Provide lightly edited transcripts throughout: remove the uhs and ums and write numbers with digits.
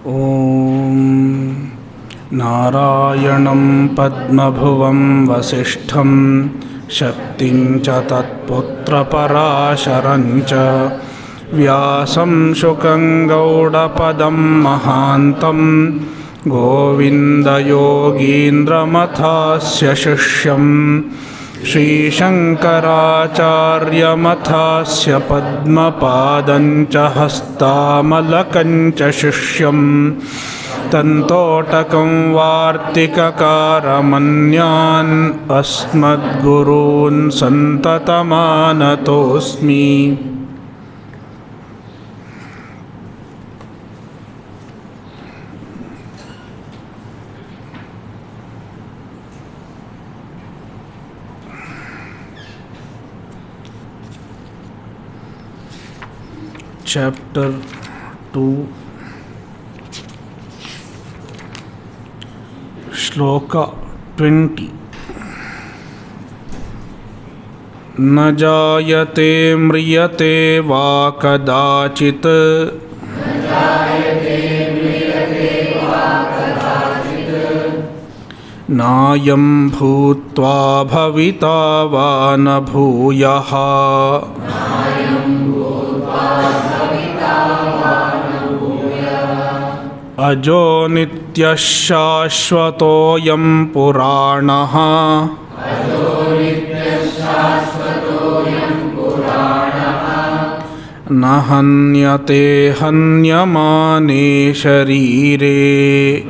Om Narayanam Padmabhuvam Vasishtham Shaktim cha Tatputra Parasharancha Vyasam Shukam Gaudapadam Mahantam Govinda Yogindra Mathasya Shishyam Shri Shankara Acharya Mathasya Padma Padancha Hastamalakancha Shishyam Tantotakam Vartikakaramanyan Asmadgurun Santatamanatosmi. Chapter 2, Shloka 20. Na jayate mriyate va kadachit nayam bhutva bhavita va na bhuyaha Ajo nitya shashvatoyam puranaha Nahanyate hanyamane sharire.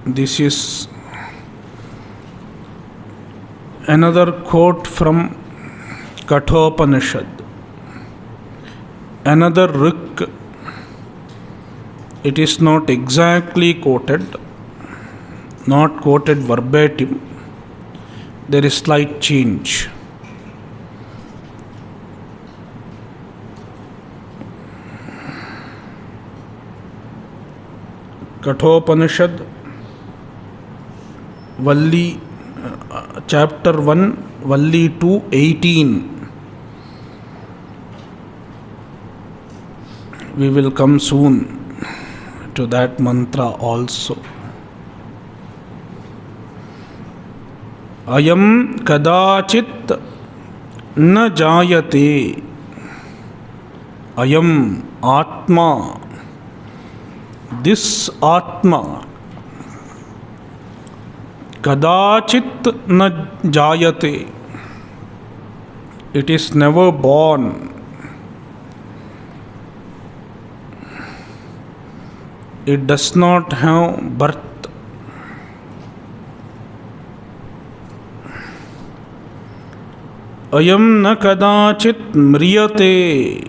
This is another quote from Kathopanishad, another rik. It is not exactly quoted, not quoted verbatim. There is slight change. Kathopanishad, Valli, Chapter 1, Valli 2, 18. We will come soon to that mantra also. Ayam kadachit na jayate. Ayam Atma. This Atma. Kadachit na jayate. It is never born. It does not have birth. Ayam na kadachit mriyate.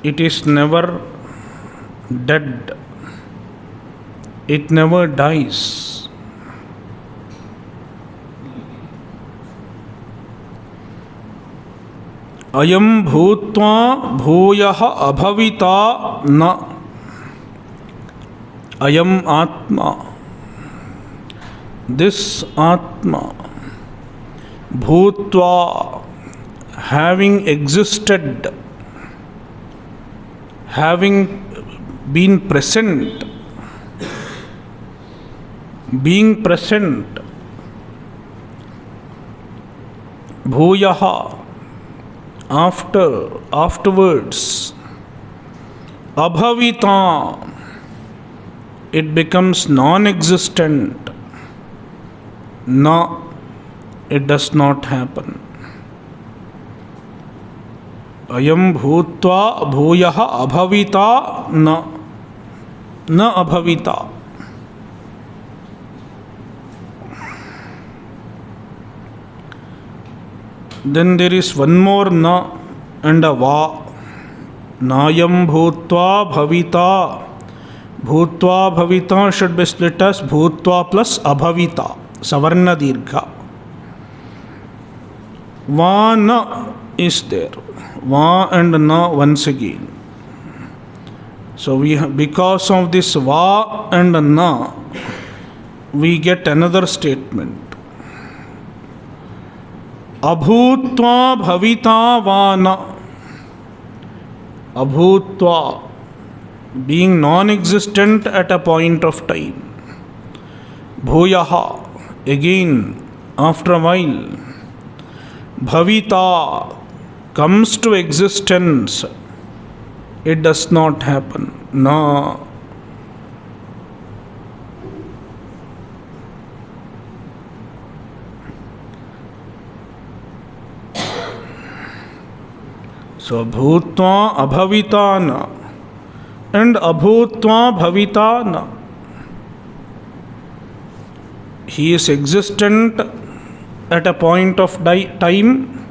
It is never dead. It never dies. Ayam bhutva bhuyaha abhavita na. Ayam Atma. This Atma. Bhutva, having existed, having been present, being present. Bhuyaha, afterwards. Abhavita, it becomes non-existent. Na, it does not happen. Ayam bhutva bhuyaha abhavita na. Na abhavita. Then there is one more na and a va. Nayam bhutva bhavita. Bhutva bhavita should be split as bhutva plus abhavita. Savarna dirgha. Va na is there. Va and na once again. So because of this va and na, we get another statement. Abhutva bhavita va na. Abhutva, being non-existent at a point of time. Bhuyaha, again, after a while. Bhavita, comes to existence. It does not happen. Na. So, bhutva abhavitana and abhutva bhavitana. He is existent at a point of time,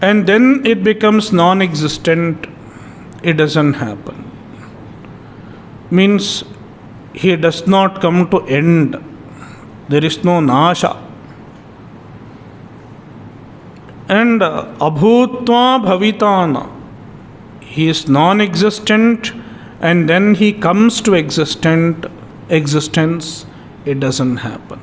and then it becomes non-existent. It doesn't happen. Means he does not come to end. There is no nasha. And abhutva bhavitana, he is non-existent and then he comes to existence. It doesn't happen.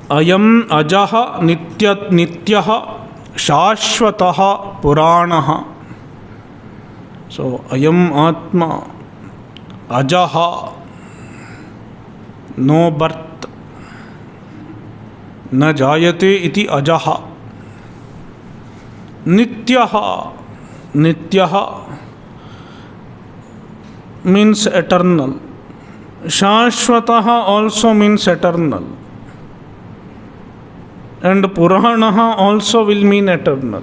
Ayam ajaha nityaha shashvataha puranaha. So ayam atma ajaha, no birth. न जायते इति अजः. नित्यः, नित्यः means eternal. शाश्वतः also means eternal. And Puranaha also will mean eternal.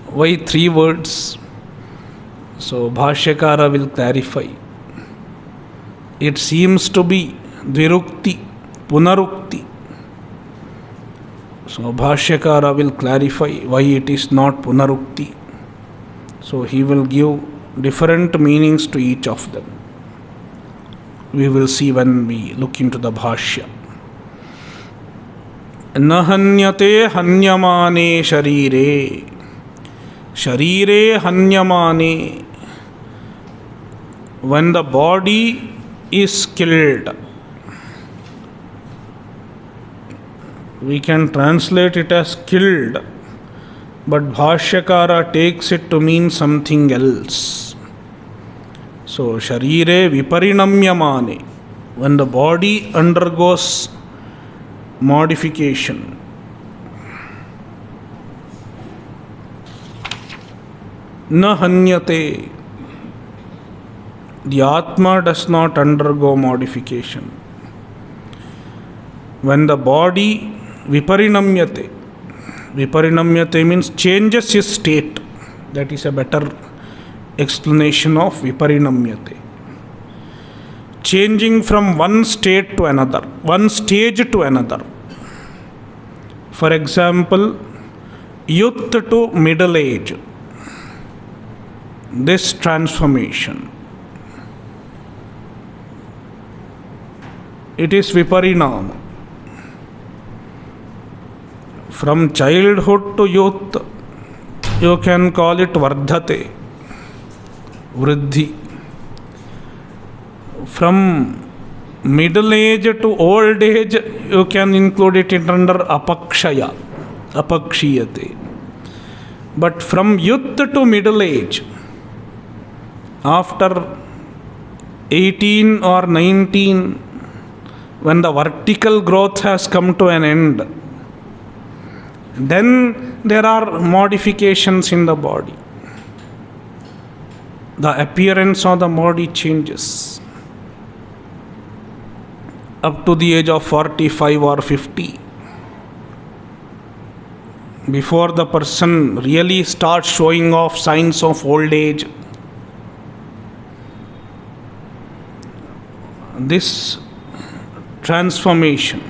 Why 3 words? So Bhāshyakara will clarify. It seems to be Dvirukti, Punarukti. So Bhāshyakara will clarify why it is not Punarukti. So he will give different meanings to each of them. We will see when we look into the Bhāshya. Nahanyate hanyamane sharire. Sharire hanyamane. When the body is killed, we can translate it as killed, but Bhāshyakara takes it to mean something else. So, sharire viparinamyamane, when the body undergoes modification. Na hanyate, the Atma does not undergo modification. When the body viparinamyate, viparinamyate means changes his state. That is a better explanation of viparinamyate. Changing from one state to another, one stage to another. For example, youth to middle age. This transformation, it is viparinama. From childhood to youth, you can call it vardhate, vriddhi. From middle age to old age, you can include it under apakshaya, apakshiyate. But from youth to middle age, after 18 or 19, when the vertical growth has come to an end, then there are modifications in the body. The appearance of the body changes. Up to the age of 45 or 50, before the person really starts showing off signs of old age, this transformation,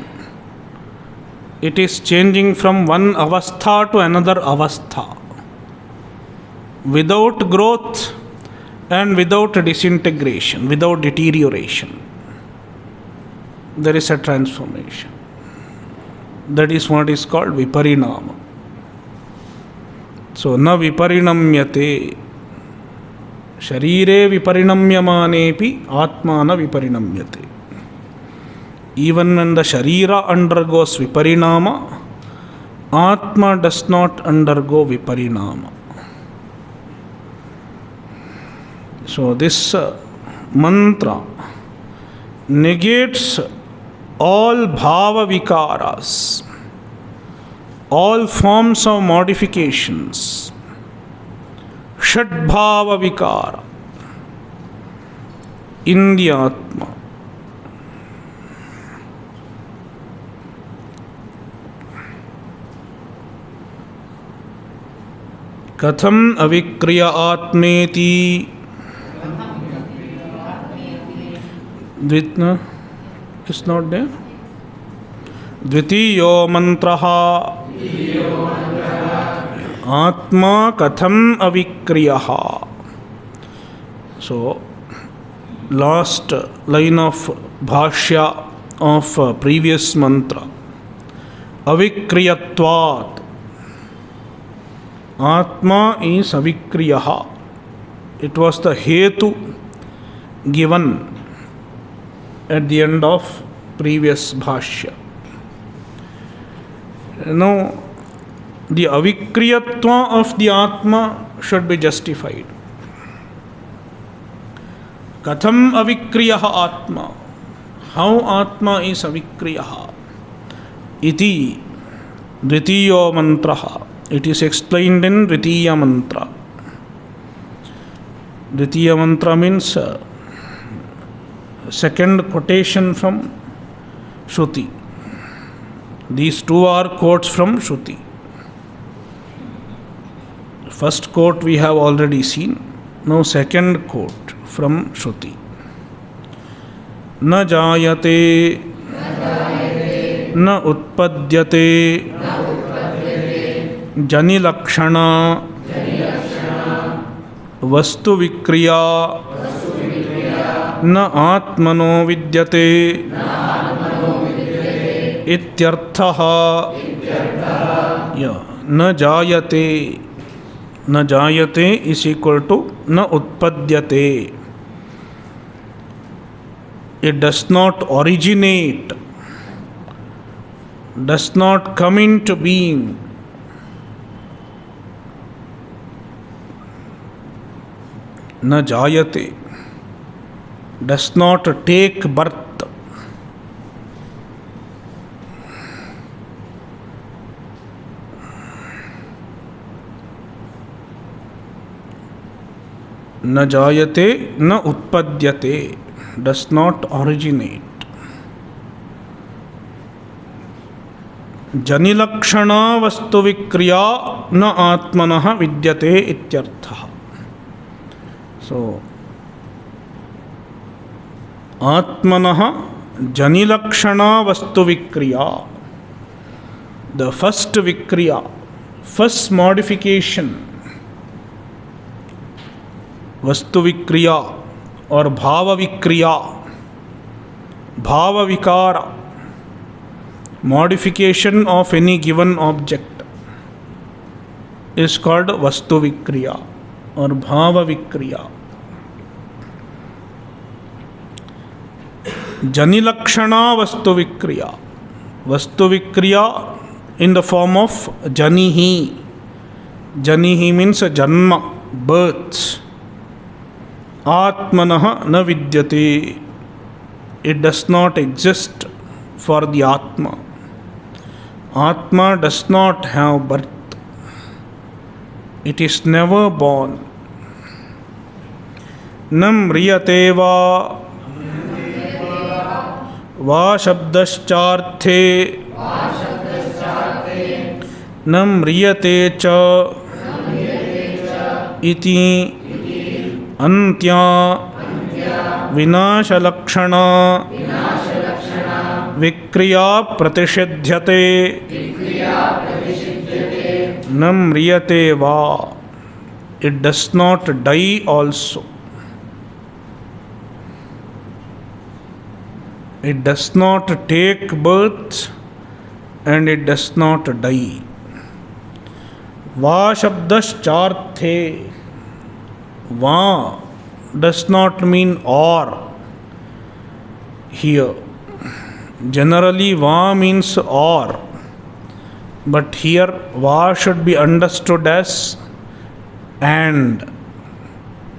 it is changing from one avastha to another avastha, without growth and without disintegration, without deterioration. There is a transformation. That is what is called viparinama. So, na viparinamyate. Sharire viparinamyamanepi atma na viparinamyate. Even when the Sharira undergoes viparinama, Atma does not undergo viparinama. So this mantra negates all bhava vikaras, all forms of modifications, Shadbhava vikara in the Atma. Katham avikriya atmeti. Dvitna is not there. Dvitiyo mantraha. Atma katham avikriyaha. So, last line of Bhāshya of previous mantra. Avikriyatvat. Atma is avikriyaha. It was the hetu given at the end of previous Bhāshya. Now, the avikriyatva of the Atma should be justified. Katham avikriyaha Atma. How Atma is avikriyaha? Iti dvitiyo mantraha. It is explained in Dvitiya mantra. Dvitiya mantra means second quotation from Shruti. These two are quotes from Shruti. First quote we have already seen. Now second quote from Shruti. Na jayate, na utpadyate, jani lakshana, vastu vikriya, na atmano vidyate, ityarthaha. Na jayate. Na jayate is equal to na utpadyate. It does not originate, does not come into being. Na jayate does not take birth. Na jayate, na utpadyate, does not originate. Janilakshana vastu vikriya na atmanaha vidyate ityarthaha. So, atmanaha janilakshana vastu vikriya. The first vikriya, first modification, vastu vikriya or bhava vikriya, bhava vikara, modification of any given object is called vastu vikriya or bhava vikriya. Janilakshana vastu vikriya. Vastu vikriya in the form of janihi. Janihi means a janma, birth. Atmanaha na vidyate. It does not exist for the Atma. Atma does not have birth. It is never born. Nam riyate va va shabdascharthe nam riyate cha iti antya vinashalakshana vikriya pratishyadhyate nam riyate va. It does not die also. It does not take birth and it does not die. Va shabdascharthe. Va does not mean or here. Generally, va means or. But here, va should be understood as and.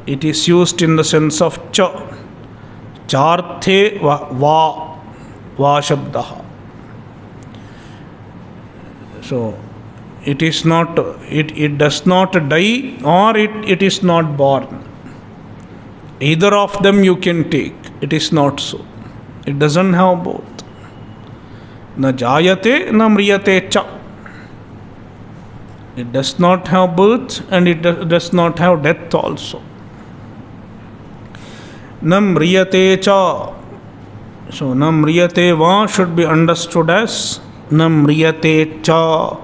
It is used in the sense of cha. Charthe va shabdaha. So, it is not, it does not die or it is not born. Either of them you can take. It is not so. It doesn't have both. Na jayate na mriyate cha. It does not have birth and it does not have death also. Na mriyate cha. So, na mriyate va should be understood as na mriyate cha.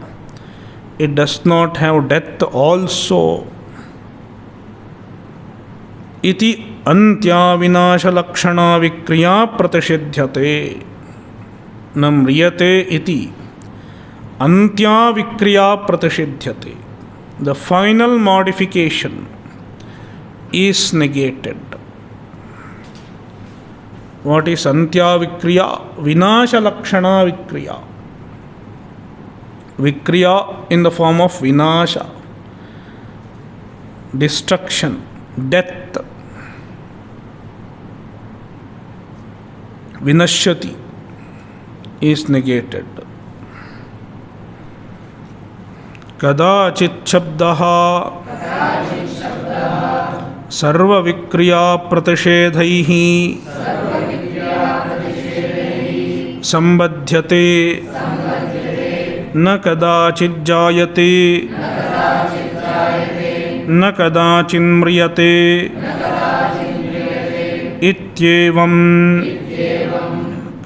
It does not have death also. Iti antya vinasha lakshana vikriya pratishidhyate. Na mriyate iti antya vikriya pratishidhyate. The final modification is negated. What is antya vikriya? Vinasha lakshana vikriya. Vikriya in the form of vinasha, destruction, death. Vinashyati is negated. Kadachit shabdaha sarva vikriya pratishedhaihi sambadhyate न कदाचित् जायते न कदाचित् म्रियते इत्येवं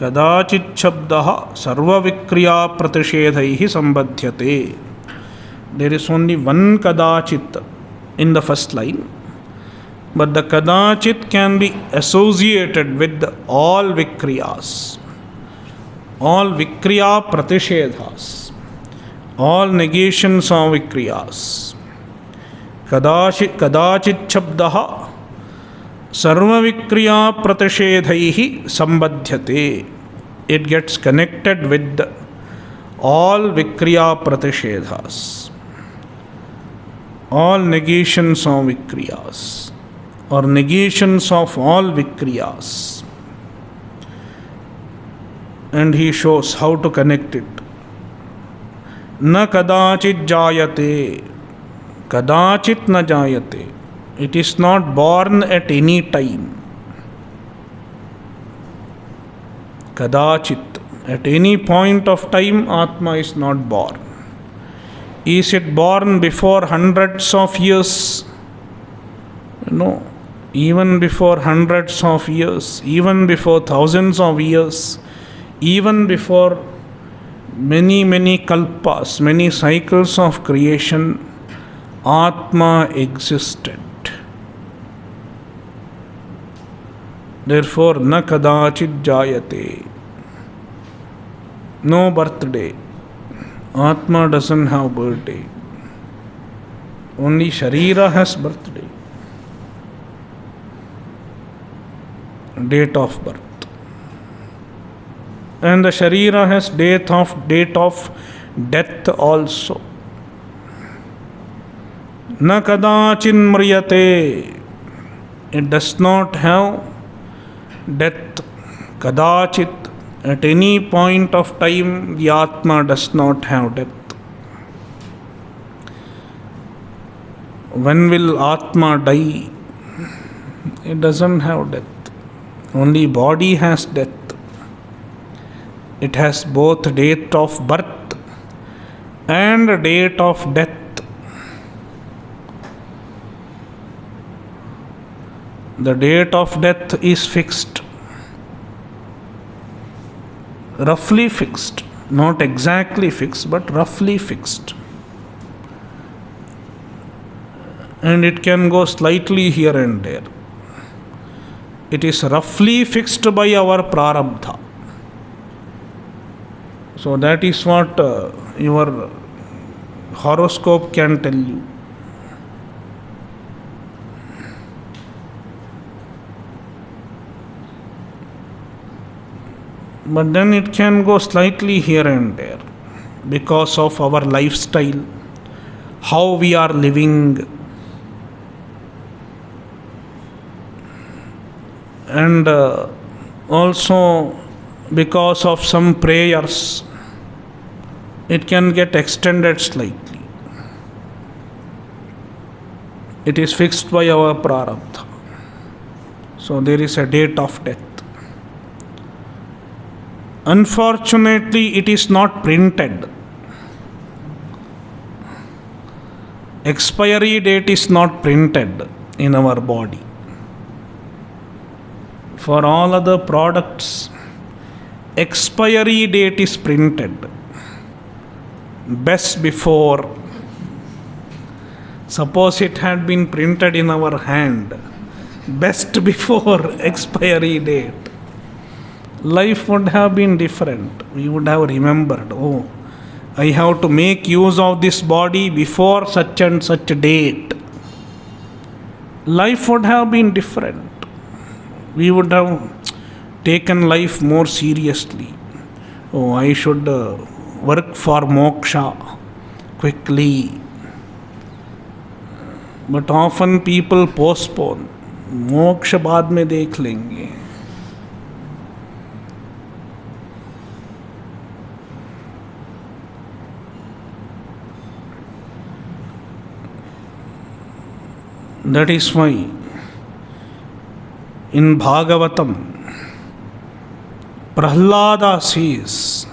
कदाचित् शब्दः सर्वविक्रिया प्रतिषेधैः सम्बध्यते. There is only one kadachit in the first line, but the kadachit can be associated with all vikriyas, all vikriya pratishedhas, all negations of vikriyas. Kadachit shabdaha sarva vikriya pratishedhaihi sambadhyate. It gets connected with all vikriya pratishedhas, all negations of vikriyas or negations of all vikriyas. And he shows how to connect it. Na kadachit jayate. Kadachit na jayate. It is not born at any time. Kadachit. At any point of time, Atma is not born. Is it born before hundreds of years? No. Even before hundreds of years, even before thousands of years, even before many kalpas, many cycles of creation, Atma existed. Therefore, na kadachit jayate. No birthday. Atma doesn't have birthday. Only Sharira has birthday. Date of birth. And the Sharira has date of death also. Na kadachin mriyate. It does not have death. Kadachit. At any point of time, the Atma does not have death. When will Atma die? It doesn't have death. Only body has death. It has both date of birth and date of death. The date of death is fixed. Roughly fixed. Not exactly fixed, but roughly fixed. And it can go slightly here and there. It is roughly fixed by our prarabdha. So that is what your horoscope can tell you. But then it can go slightly here and there because of our lifestyle, how we are living, and also because of some prayers, it can get extended slightly. It is fixed by our prarabdha. So there is a date of death. Unfortunately, it is not printed. Expiry date is not printed in our body. For all other products, expiry date is printed. Best before. Suppose it had been printed in our hand, best before expiry date, life would have been different. We would have remembered, oh, I have to make use of this body before such and such a date. Life would have been different. We would have taken life more seriously. Oh, I should work for moksha quickly. But often people postpone. मोक्ष बाद में देख लेंगे. That is why in Bhagavatam, Prahlada says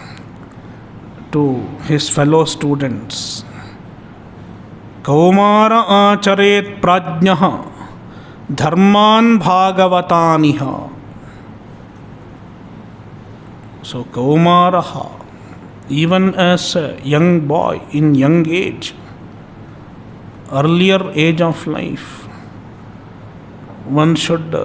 to his fellow students, Kaumara acharet prajnaha dharman bhagavataniha. So Kaumaraha, even as a young boy, in young age, earlier age of life, one should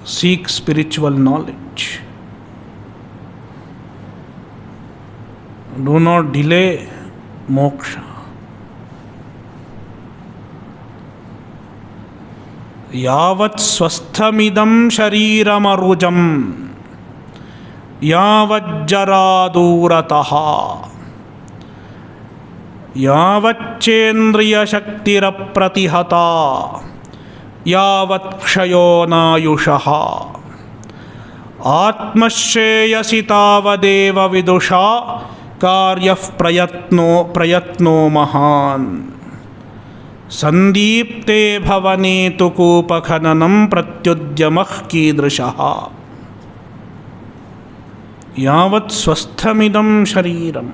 seek spiritual knowledge. Do not delay moksha. Yavat swasthamidam shariram arujam yavat jaradurataha यावच्चेन्द्रिय शक्तिरप्रतिहता यावत् क्षयो नायुषः आत्मश्रेयसि तावदेव विदुषा कार्यः प्रयत्नो महान् संदीप्ते भवने तु कूपखननं प्रत्युद्यमः कीदृशः यावत् स्वस्थमिदं शरीरम्.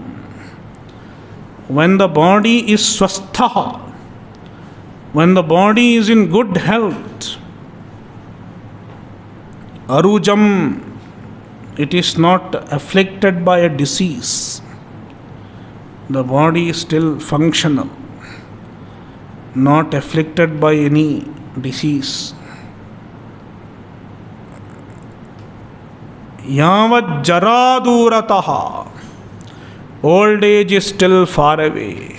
When the body is swastha, when the body is in good health, arujam, it is not afflicted by a disease. The body is still functional, not afflicted by any disease. Yavat jaradurataha, old age is still far away.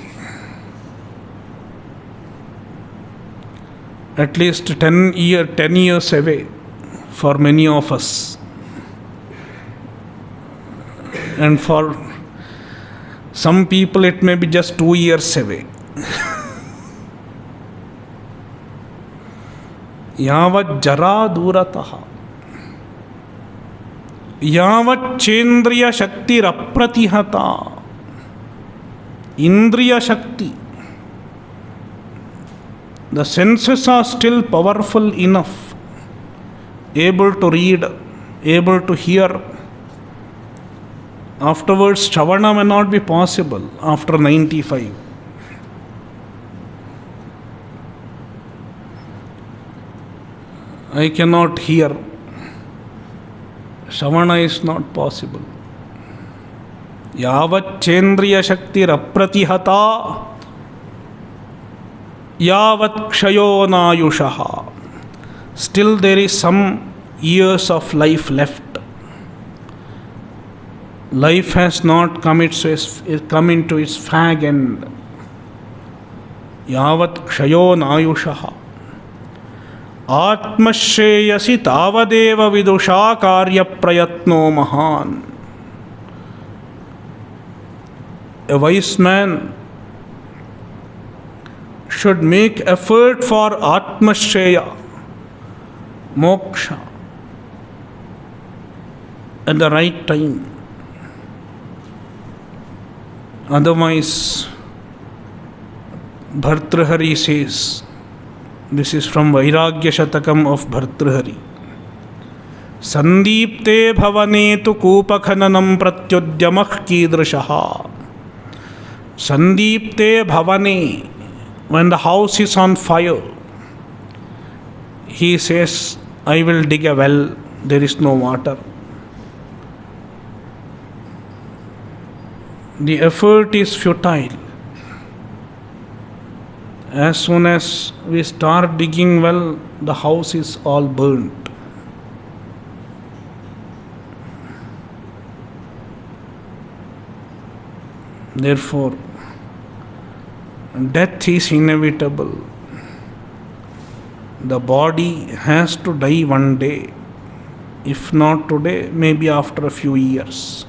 At least 10 years away for many of us. And for some people it may be just 2 years away. Yavat jara durataha. Yavat chendriya shakti rapratihata. Indriya shakti. The senses are still powerful enough, able to read, able to hear. Afterwards, Shravana may not be possible after 95. I cannot hear. Shravana is not possible. Yavat chendriya shakti rapratihata yavat kshayo nayushaha. Still there is some years of life left. Life has not come into its fag end. Yavat kshayo nayushaha. Atmashreyasi tavadeva vidusha karya prayatno mahan. A wise man should make effort for atmashreya, moksha, at the right time. Otherwise, Bhartrhari says, this is from Vairagya Shatakam of Bhartrhari. Sandipte bhavane tu kupakhananam pratyudyamah kidrashaha. Sandipte bhavane, when the house is on fire, he says, I will dig a well, there is no water. The effort is futile. As soon as we start digging well, the house is all burnt. Therefore, death is inevitable. The body has to die one day. If not today, maybe after a few years.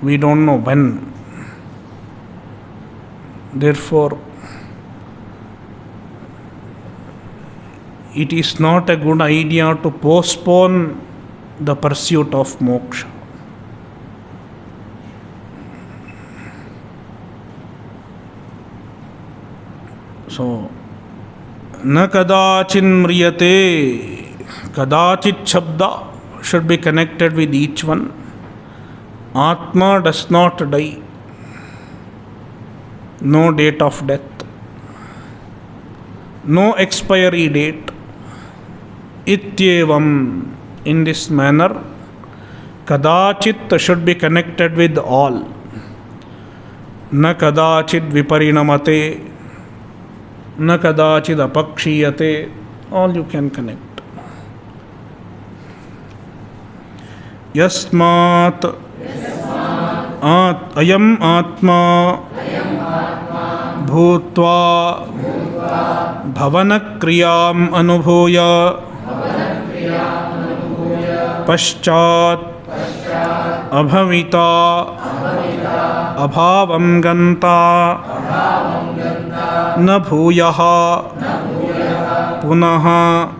We don't know when. Therefore, it is not a good idea to postpone the pursuit of moksha. So, na kadachin mriyate, kadachit shabda should be connected with each one. Atma does not die. No date of death. No expiry date. Ityevam, in this manner, kadachit should be connected with all. Na kadachit viparinamate, na kadachit apakshiyate, all you can connect. Yasmat ayam atma bhutva bhavana kriyam anubhuya paschat abhavita abhavam ganta na bhuyaha punaha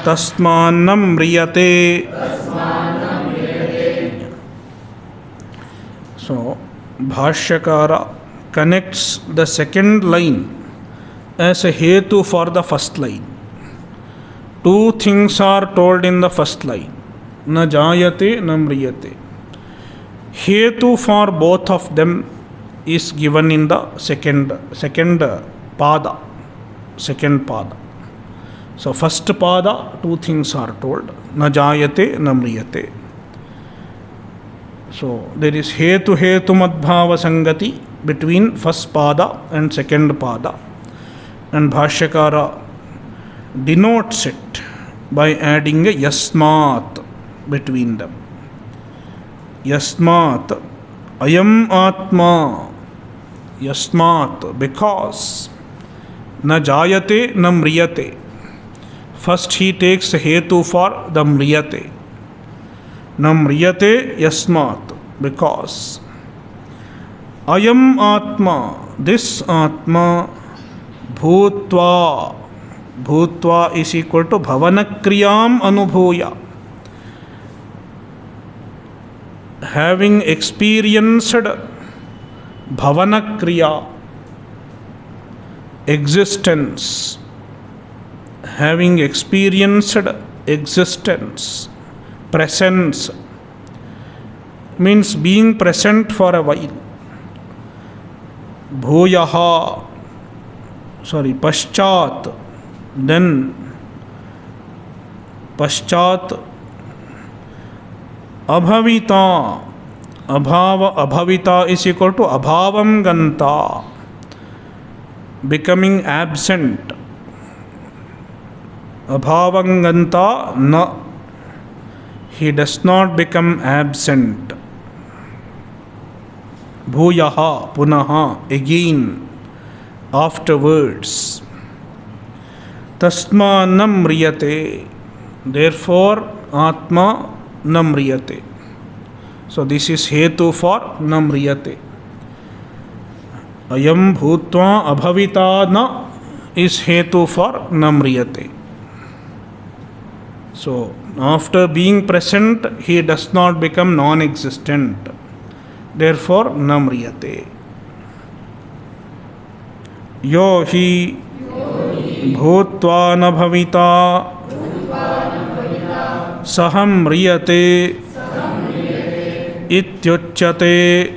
tasmanam mriyate. So, Bhāshyakara connects the second line as a hetu for the first line. Two things are told in the first line. Na jayate, na mriyate. Hetu for both of them is given in the second pada. Second pada. So, first pada, two things are told. Na jayate, na mriyate. So, there is hetu madbhava sangati between first pada and second pada. And Bhāshyakara denotes it by adding a yasmat between them. Yasmat ayam atma. Yasmat, because na jayate na mriyate. First he takes hetu for the mriyate. Na mriyate yasmat, because ayam atma, this atma, bhutva, bhutva is equal to bhavana kriyam anubhuya. Having experienced bhavana kriya, existence, having experienced existence, presence, means being present for a while. Paschat, then paschat, abhavita, abhavita is equal to abhavam ganta, becoming absent. Abhavam ganta na, he does not become absent. Bhuyaha, punaha, again, afterwards. Tasma namriyate, therefore Atma namriyate. So this is hetu for namriyate. Ayam bhutva abhavita na is hetu for namriyate. So after being present, he does not become non-existent. Therefore namriyate. Yo hi bhutva na bhavita saham mriyate ityuchyate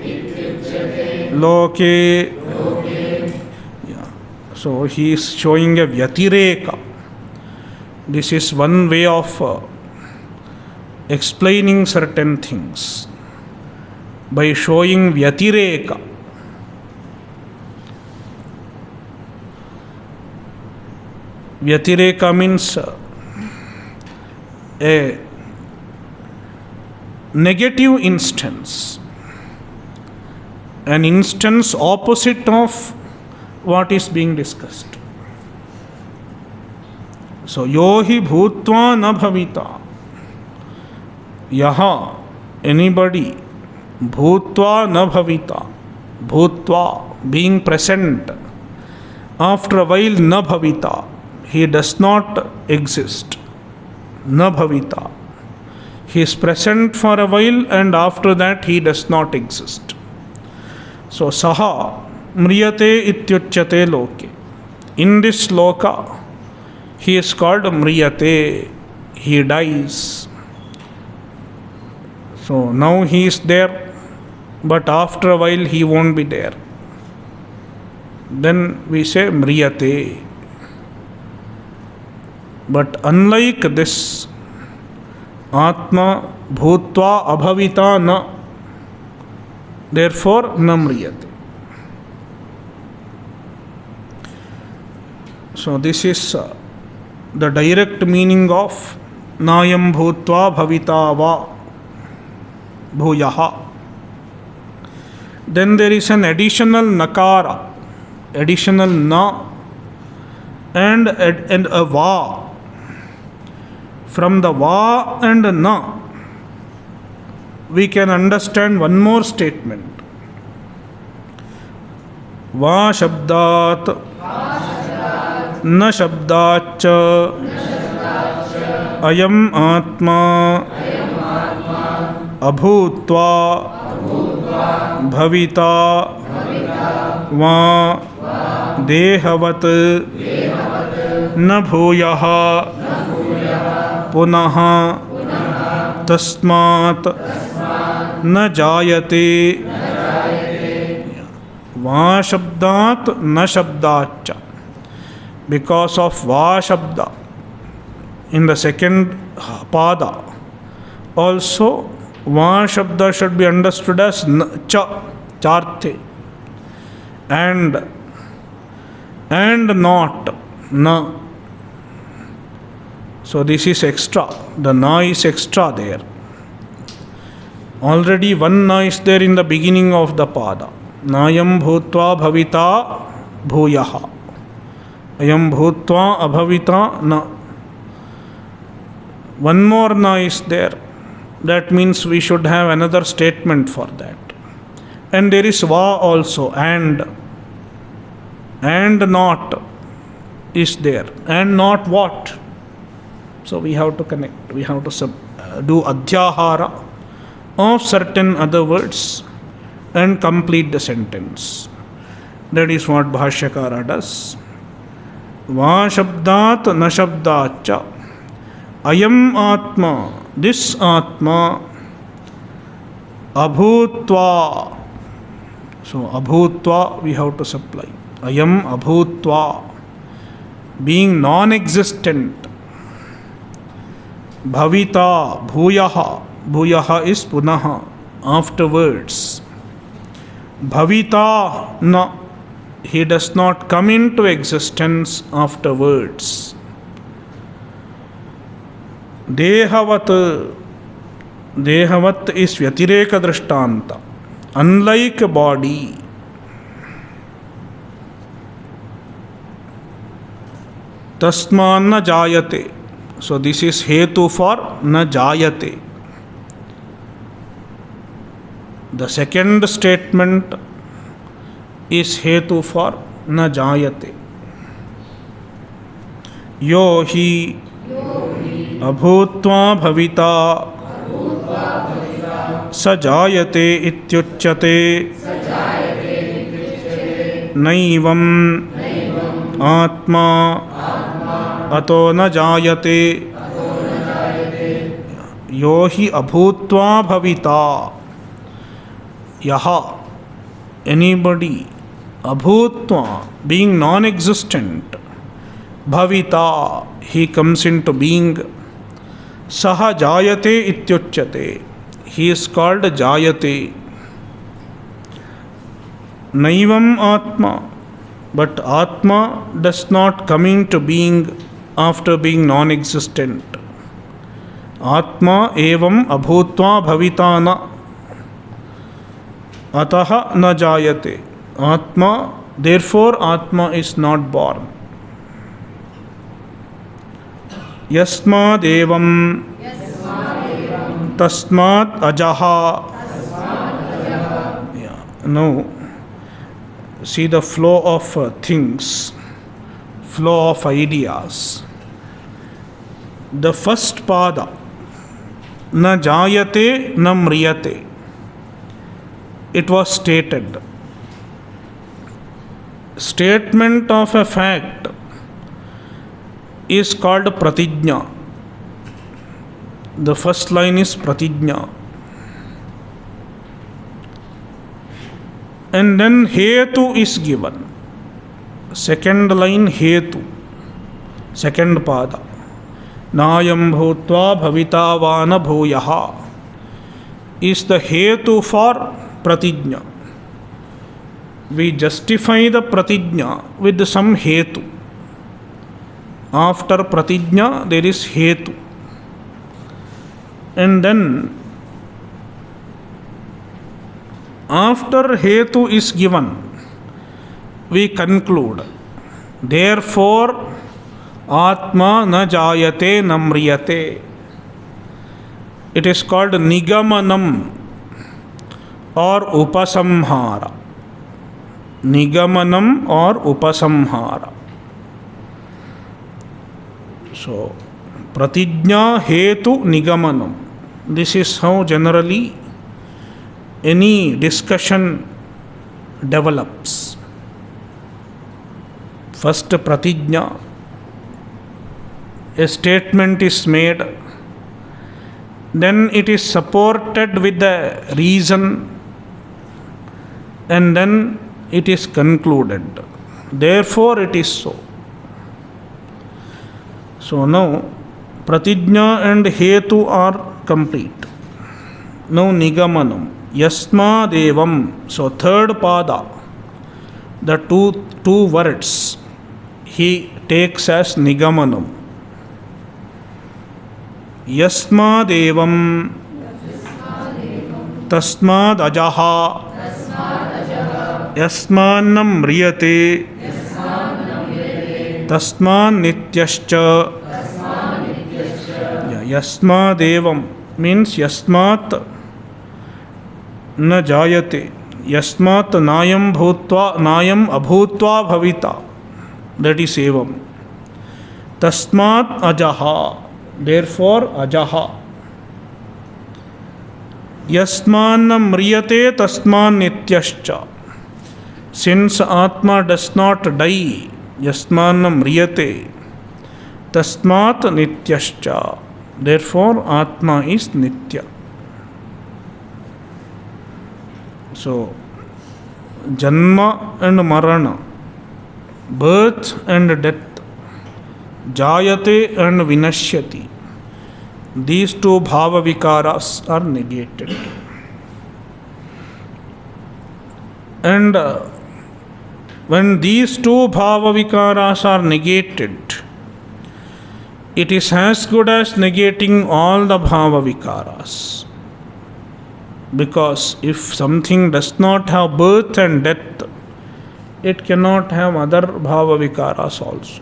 loke. So he is showing a vyatireka. This is one way of explaining certain things by showing vyatireka. Vyatireka means a negative instance, an instance opposite of what is being discussed. So yohi bhutva na bhavita, yaha, anybody, bhutva na bhavita, bhutva, being present, after a while na bhavita, he does not exist. Na bhavita, he is present for a while and after that he does not exist. So saha mriyate ityuchyate loke. In this loka, he is called mriyate, he dies. So now he is there, but after a while he won't be there. Then we say mriyate. But unlike this, Atma bhutva abhavita na, therefore namriyate. So this is the direct meaning of nayam bhutva bhavita va bhuyaha. Then there is an additional nakara, additional na and a va. From the va and na, we can understand one more statement. Va shabdat na shabdacha ayam atma abhutva bhavita va dehavat na bhuyaha punaha tasmat na jayate. Va shabdat na shabdacha. Because of va shabda in the second pada, also va shabda should be understood as cha, charte, and not na. So this is extra. The na is extra there. Already one na is there in the beginning of the pada. Nayam bhutva bhavita bhuyaha. Ayam bhutva abhavita na. One more na is there. That means we should have another statement for that. And there is va also, and not is there. And not what? So we have to connect. We have to do adhyahara of certain other words and complete the sentence. That is what Bhāshyakara does. Va shabdat na shabdacha. Ayam atma, this atma, abhutva. So abhutva we have to supply. Ayam abhutva, being non-existent. Bhavita, bhuyaha. Bhuyaha is punaha, afterwards. Bhavita na, he does not come into existence afterwards. Dehavat is vyatireka drishtanta. unlike a body. Tasman na jayate. So this is hetu for na jayate. The second statement is hetu for na jayate. Yo hi abhutva bhavita sa jayate ityuchyate naivam atma ato na jayate. Yo hi abhutva bhavita. Yaha, anybody, abhutva, being non-existent, bhavita, he comes into being, saha jayate ityuchyate, he is called jayate. Naivam atma, but atma does not come into being after being non-existent. Atma evam abhutva bhavita na. Ataha na jayate. Atma, therefore Atma is not born. Yasmad evam tasmad ajaha. Yeah. Now, see the flow of things, flow of ideas. The first pada, na jayate na mriyate. It was stated. Statement of a fact is called pratijna. The first line is pratijna. And then hetu is given. Second line hetu. Second pada. Nayam bhutva bhavita vana bhuyaha is the hetu for pratijna. We justify the pratijna with some hetu. After pratijna there is hetu. And then after hetu is given, we conclude. Therefore, Atma na jayate na mriyate. It is called nigamanam or upasamhara. Nigamanam or upasamhara. So, pratijna hetu nigamanam. This is how generally any discussion develops. First pratijna, a statement is made, then it is supported with the reason, and then it is concluded. Therefore it is so. So now pratijna and hetu are complete. Now nigamanam. Yasmad evam. So third pada, the two words he takes as nigamanam. Yasmad evam tasmad ajaha yasmannam mriyate tasman nityascha. Yasmad evam means yasmat na jayate. Yasmat nayam abhutva bhavita. That is evam. Tasmat ajaha. Therefore ajaha. Yasmannam mriyate tasman nityascha. Since Atma does not die, yasmannam mriyate tasmat nityascha. Therefore Atma is nitya. So, janma and marana, birth and death, jayate and vinashyati, these two bhava vikaras are negated. And when these two bhava vikaras are negated, it is as good as negating all the bhava vikaras. Because if something does not have birth and death, it cannot have other bhava vikaras also.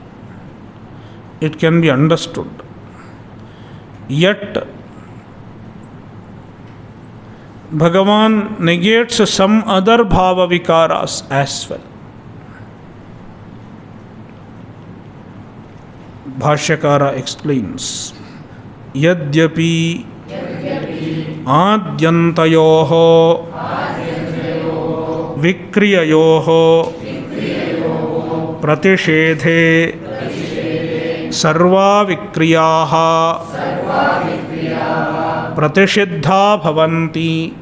It can be understood. Yet, Bhagavan negates some other bhava vikaras as well. Bhāshyakara explains, Yadyapi Adyantayoho Vikriyayoho Pratishedhe Sarva Vikriyaha Pratishidha Bhavanti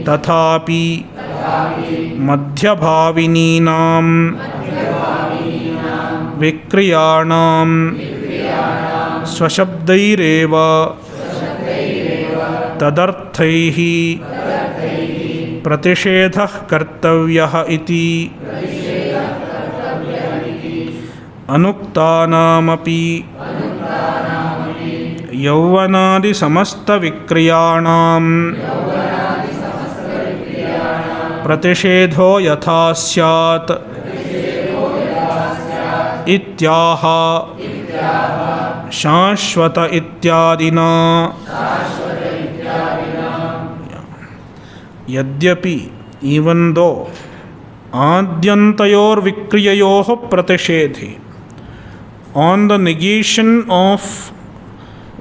Tathapi Madhyabhavininam Vikriyanam Swashabdaireva Tadarthaihi Pratishedhah Kartavyah iti Anuktanamapi Yauvanadi Samasta Vikriyanam Pratishedho Yatha Syat Ityaha Shashvata Ityadina. Yadyapi, even though Adyantayor Vikriyayoho Pratishedhi, on the negation of,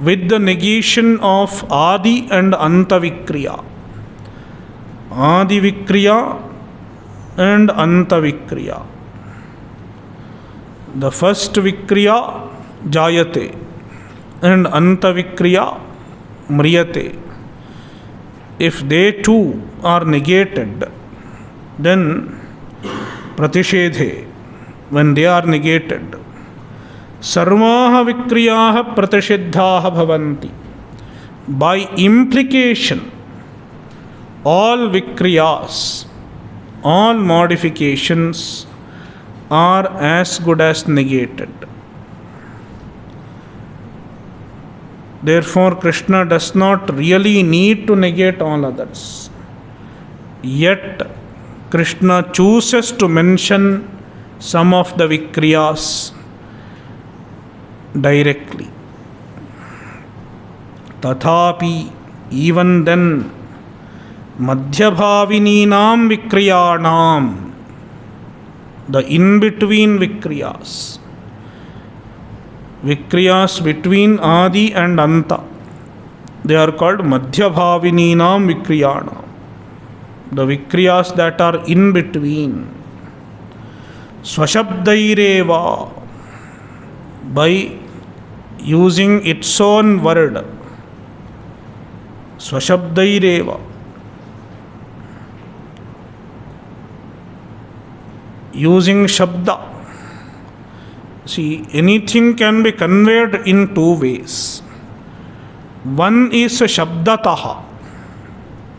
with the negation of Adi and Anta Vikriya, Adi Vikriya and Anta Vikriya. The first Vikriya Jayate and Anta Vikriya Mriyate. If they too are negated, then Pratishedhe, when they are negated, Sarvaha Vikriyaha Pratishidhaha Bhavanti. By implication, all Vikriyas, all modifications are as good as negated. Therefore, Krishna does not really need to negate all others. Yet, Krishna chooses to mention some of the Vikriyas directly. Tathapi, even then, Madhyabhavininam Vikriyanam, the in-between Vikriyas, Vikriyas between Adi and Anta, they are called Madhyabhavininam Vikriyanam, the Vikriyas that are in between. Swashabdaireva, by using its own word, Swashabdaireva, using Shabda. See, anything can be conveyed in two ways. One is Shabdataha.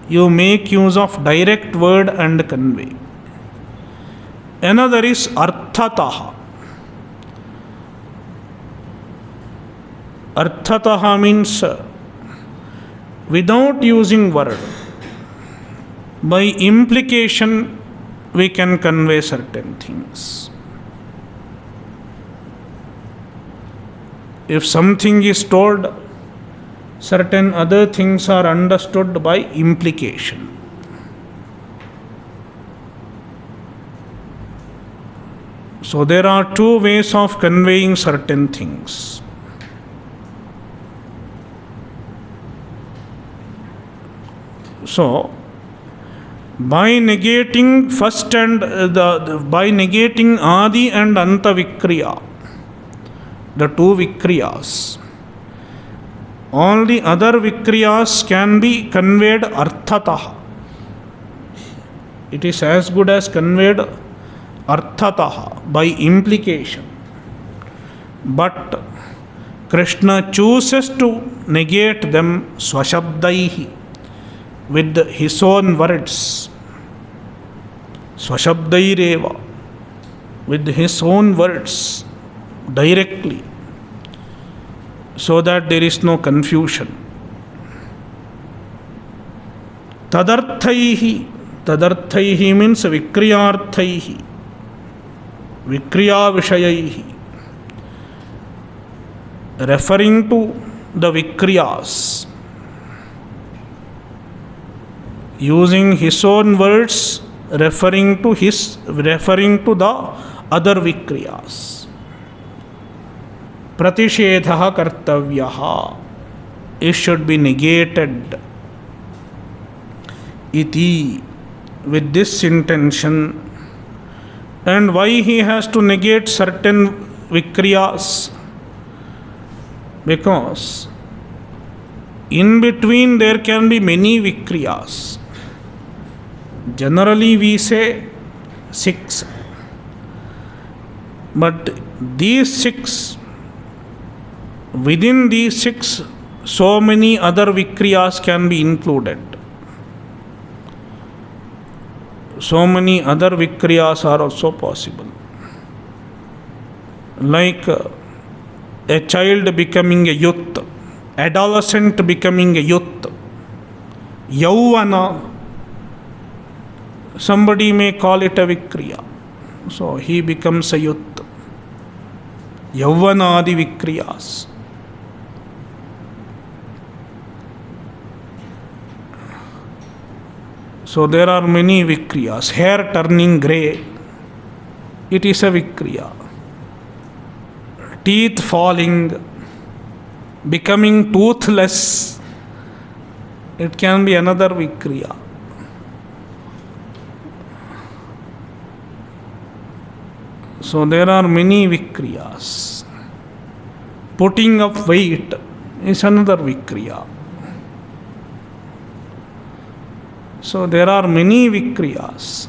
You make use of direct word and convey. Another is Arthataha. Arthataha means without using word. By implication, we can convey certain things. If something is told, certain other things are understood by implication. So there are two ways of conveying certain things. So, by negating first and by negating Adi and Anta Vikriya, the two Vikriyas, all the other Vikriyas can be conveyed Arthataha. It is as good as conveyed Arthataha, by implication. But Krishna chooses to negate them Swashabdaihi, with his own words. Swashabdaireva, with his own words, directly, so that there is no confusion. Tadarthaihi. Tadarthaihi means Vikriyarthaihi. Vikriya Vishayaihi. Referring to the Vikriyas. Using his own words, referring to the other Vikriyas. Pratishedha kartavyaha. It should be negated. Iti. With this intention. And why he has to negate certain Vikriyas? Because in between there can be many Vikriyas. Generally we say 6. But these 6, within these 6, so many other Vikriyas can be included. So many other Vikriyas are also possible. Like a child becoming a youth, adolescent becoming a youth, Yauvana, somebody may call it a Vikriya. So he becomes a youth. Yauvanadi Vikriyas. So there are many Vikriyas. Hair turning grey, it is a Vikriya. Teeth falling, becoming toothless, it can be another Vikriya. So there are many Vikriyas. Putting up weight is another Vikriya. So there are many Vikriyas.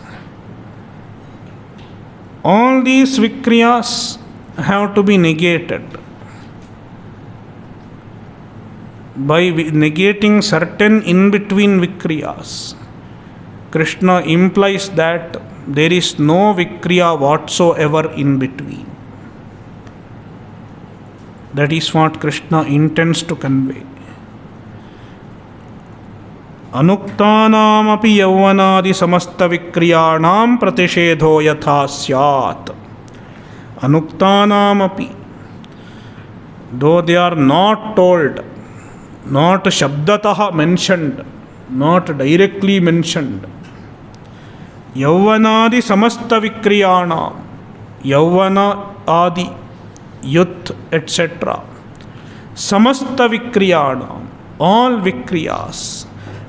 All these Vikriyas have to be negated. By negating certain in-between Vikriyas, Krishna implies that there is no Vikriya whatsoever in between. That is what Krishna intends to convey. Anuktanam api yauvanadi samasta vikriyanam pratishedho yatha syat. Anuktanam api. Though they are not told, not shabdataha mentioned, not directly mentioned. Yauvanadi samasta vikriyanam. Yauvana adi, youth, etc. Samasta vikriyanam. All Vikriyas.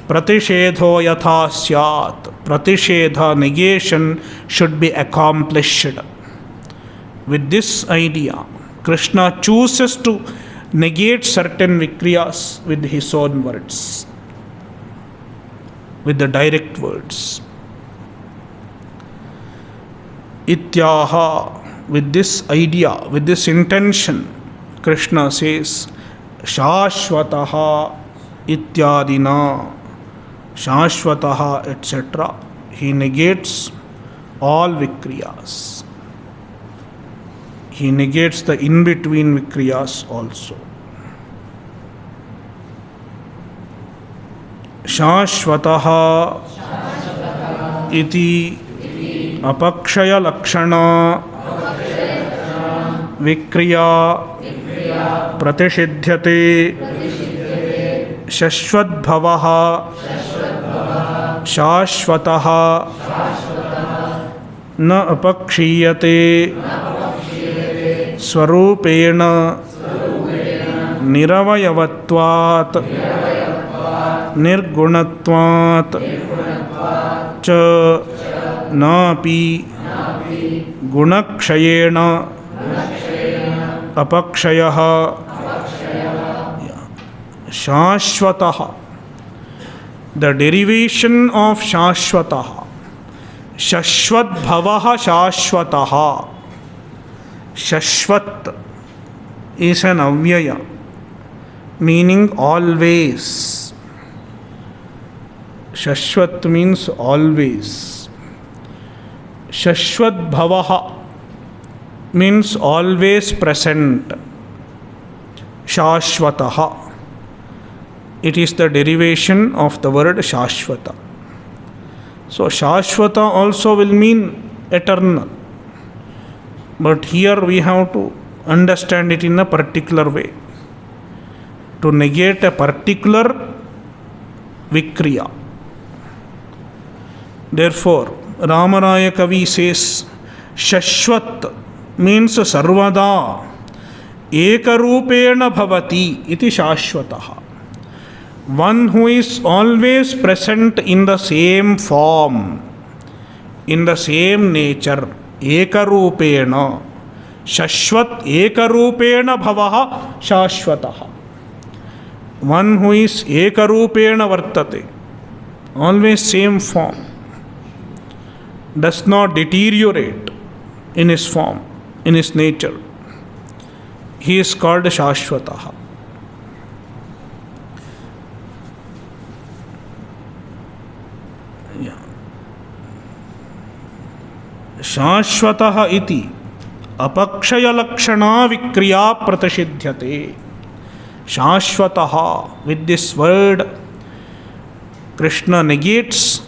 Pratishedho yatha syat. Pratishedha, negation, should be accomplished. With this idea, Krishna chooses to negate certain Vikriyas with his own words, with the direct words. Ityaha, with this idea, with this intention, Krishna says, Shashvataha ityadina. Shashvataha, etc. He negates all Vikriyas. He negates the in-between Vikriyas also. Shashvataha iti apakshaya lakshana Vikriya pratishidhyate shashvadbhavaha Shashvataha na apakshiyate Swarupena Niravayavatvat Nirgunatvat Cha Napi Gunakshayena Apakshayaha Shashvataha. The derivation of Shashvataha. Shashvat bhavaha Shashvataha. Shashvat is an avyaya, meaning always. Shashvat means always. Shashvat bhavaha means always present. Shashvataha. It is the derivation of the word Shashvata. So Shashvata also will mean eternal. But here we have to understand it in a particular way. To negate a particular Vikriya. Therefore, Ramaraya Kavi says, Shashvat means Sarvada Ekarupena Bhavati iti Shashvataha. One who is always present in the same form, in the same nature, Ekarupena. Shashvat Ekarupena Bhavaha Shashvataha. One who is Ekarupena Vartate, always same form, does not deteriorate in his form, in his nature. He is called Shashvataha. Shashvataha iti apakshaya lakshana vikriya pratashidyate. Shashvataha, with this word, Krishna negates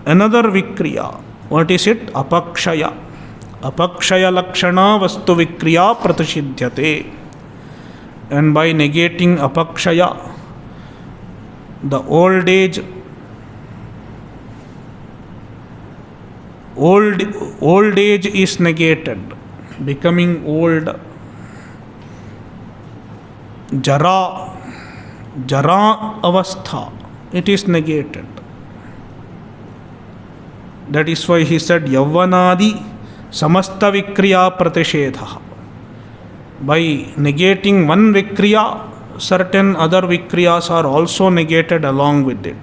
another vikriya. What is it? Apakshaya. Apakshaya lakshana vastu vikriya pratashidyate. And by negating apakshaya, the old age is negated, becoming old. Jara avastha, it is negated. That is why he said Yavvanadi samasta vikriya pratishedha. By negating one vikriya, certain other vikriyas are also negated along with it.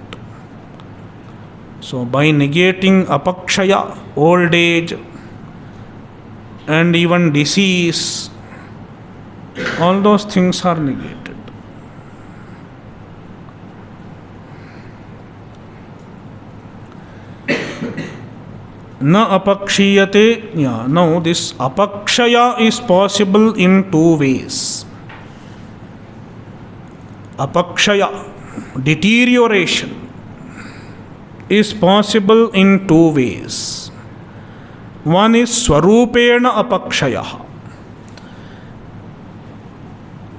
So by negating apakshaya, old age, and even disease, all those things are negated. Na apakshiyate. Now this apakshaya is possible in two ways. Apakshaya, deterioration, is possible in two ways. One is swarupena apakshaya,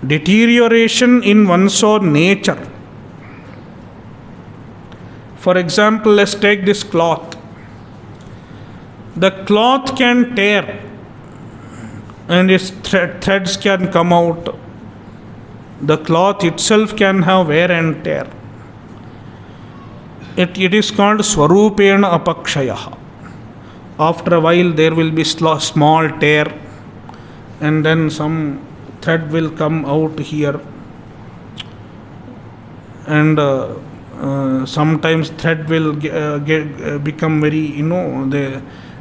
deterioration in one's own nature. For example, let's take this cloth. The cloth can tear and its threads can come out. The cloth itself can have wear and tear. It is called swarupena apakshaya. After a while there will be small tear and then some thread will come out here, and sometimes thread will become very,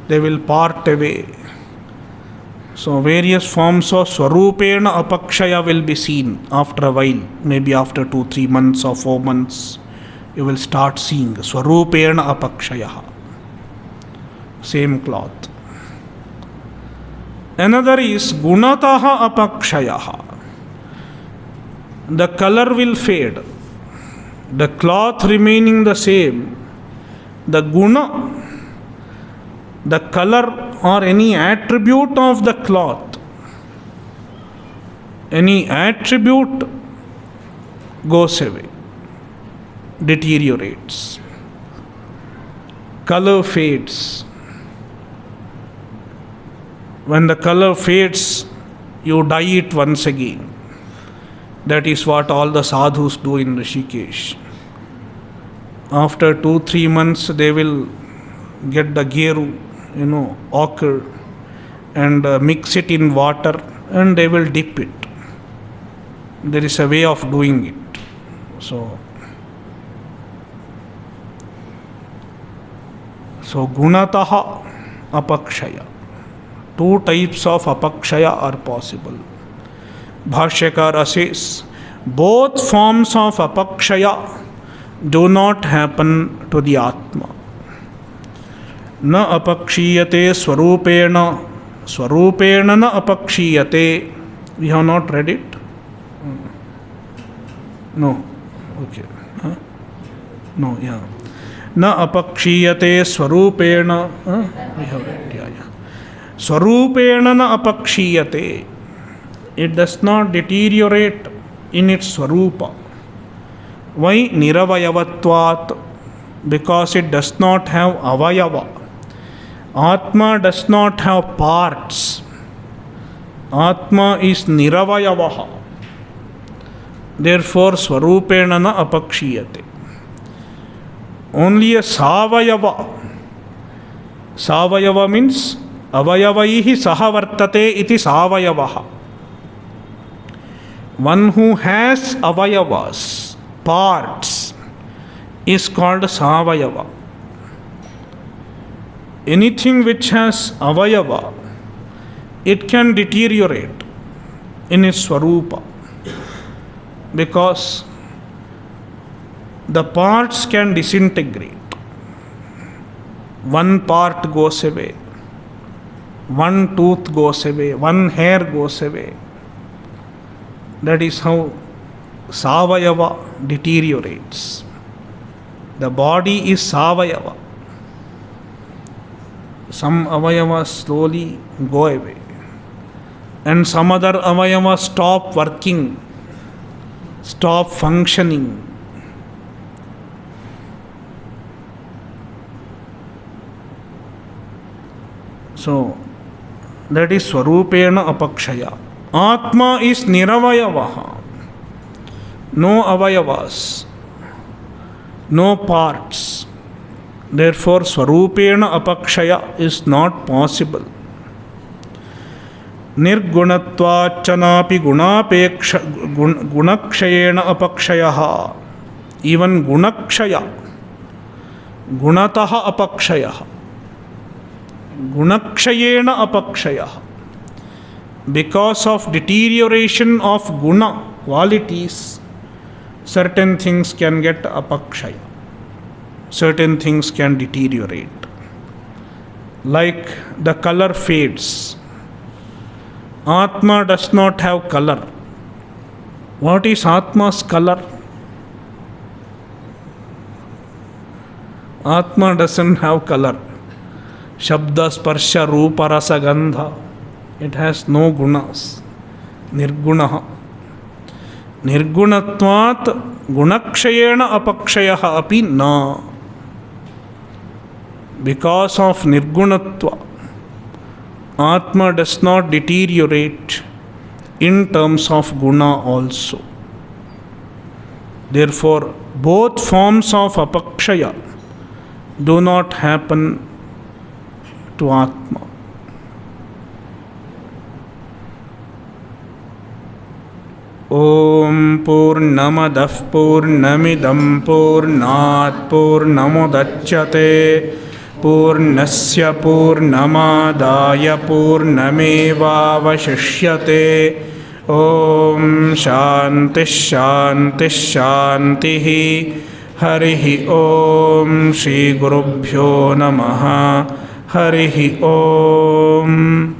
they will part away. So various forms of swarupena apakshaya will be seen after a while, maybe after 2-3 months or 4 months. You will start seeing swarupena apakshaya, same cloth. Another is gunataha apakshaya. The color will fade, the cloth remaining the same. The guna, the color or any attribute of the cloth, any attribute goes away, deteriorates. Color fades. When the color fades, you dye it once again. That is what all the sadhus do in Rishikesh. After 2-3 months, they will get the geru, ochre, and mix it in water, and they will dip it. There is a way of doing it. So gunataha apakshaya. 2 types of apakshaya are possible. Bhāshyakara says, both forms of apakshaya do not happen to the Atma. Na apakshiyate swarupena, swarupena na apakshiyate. We have not read it? No. Okay. No, yeah. Na apakshiyate swarupena. We have read, yeah. Swarupena na apakshiyate. It does not deteriorate in its swarupa. Why? Niravayavatvat. Because it does not have avayava. Atma does not have parts. Atma is niravayavaha. Therefore, swarupena na apakshiyate. Only a savayava. Savayava means avayavaihi sahavartate iti savayavaha. One who has avayavas, parts, is called savayava. Anything which has avayava, it can deteriorate in its swarupa, because the parts can disintegrate. One part goes away, one tooth goes away, one hair goes away. That is how savayava deteriorates. The body is savayava. Some avayavas slowly go away, and some other avayavas stop working, stop functioning. So, that is swarupena apakshaya. Atma is niravayavaha. No avayavas, no parts. Therefore, swarupena apakshaya is not possible. Nirgunattvachanapi gunakshayena apakshayaha. Even gunakshaya, gunataha apakshayaha. Gunakshayena apakshayaha. Because of deterioration of guna, qualities, certain things can get apakshaya. Certain things can deteriorate. Like the color fades. Atma does not have color. What is Atma's color? Atma doesn't have color. Shabda, sparsha, rupa, rasa, gandha. It has no gunas. Nirgunaha. Nirgunatvat gunakshayena apakshayaha api na. Because of nirgunatva, Atma does not deteriorate in terms of guna also. Therefore, both forms of apakshaya do not happen to Atma. Om Purnamadah Purnamidam Purnat Purnamudachyate Purnasya Purnamadaya Purnamevavashishyate. Om Shanti Shanti Shanti. Harihi Om. Shri Gurubhyo Namaha. Harihi Om.